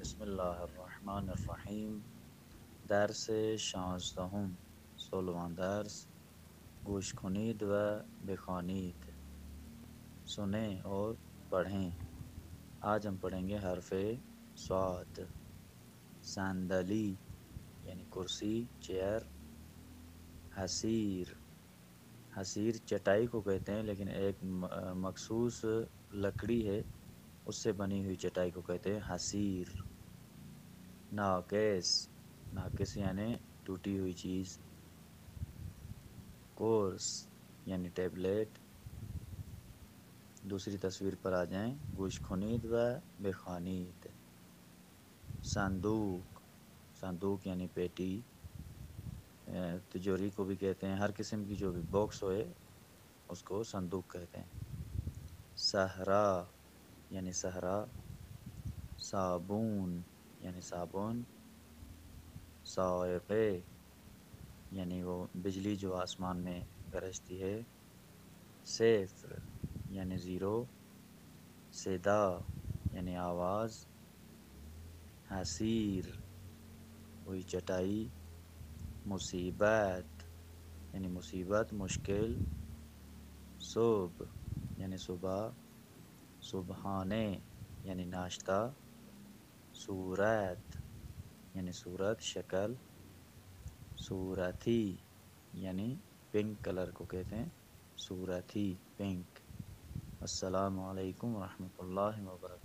بسم اللہ الرحمن الرحیم. درس 16 16واں درس. گوش کنید و بخوانید، سنیں اور پڑھیں. آج ہم پڑھیں گے حرف صاد. صندلی یعنی کرسی، چیئر. حصیر، حصیر چٹائی کو کہتے ہیں، لیکن ایک مخصوص لکڑی ہے اس سے بنی ہوئی چٹائی کو کہتے ہیں حصیر. ناقص، ناقص یعنی ٹوٹی ہوئی چیز. کورس یعنی ٹیبلیٹ. دوسری تصویر پر آ جائیں. گوش کنید و بخوانید. صندوق، صندوق یعنی پیٹی. تجوری کو بھی کہتے ہیں، ہر قسم کی جو بھی باکس ہوئے اس کو صندوق کہتے ہیں. زھرہ یعنی صحرا. صابون یعنی صابن. صاعقے یعنی وہ بجلی جو آسمان میں گرجتی ہے. صفر یعنی زیرو. صدا یعنی آواز. حصیر وہی چٹائی. مصیبت یعنی مصیبت، مشکل. صبح یعنی صبح. صبحانے یعنی ناشتہ. صورت یعنی صورت، شکل. صورتی یعنی پنک کلر کو کہتے ہیں صورتی، پنک. السلام علیکم ورحمۃ اللہ وبرکاتہ.